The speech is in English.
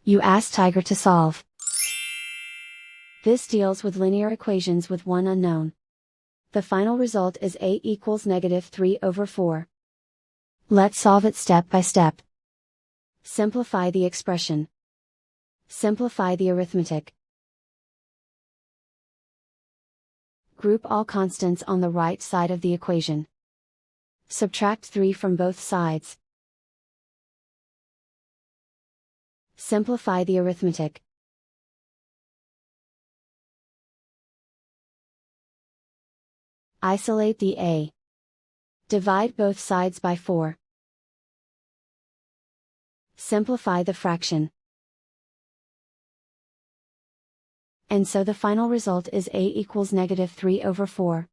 You ask Tiger to solve. This deals with linear equations with one unknown. The final result is a equals -3/4. Let's solve it step by step. Simplify the expression. Simplify the arithmetic. Group all constants on the right side of the equation. Subtract 3 from both sides. Simplify the arithmetic. Isolate the a. Divide both sides by 4. Simplify the fraction. And so the final result is a equals -3/4.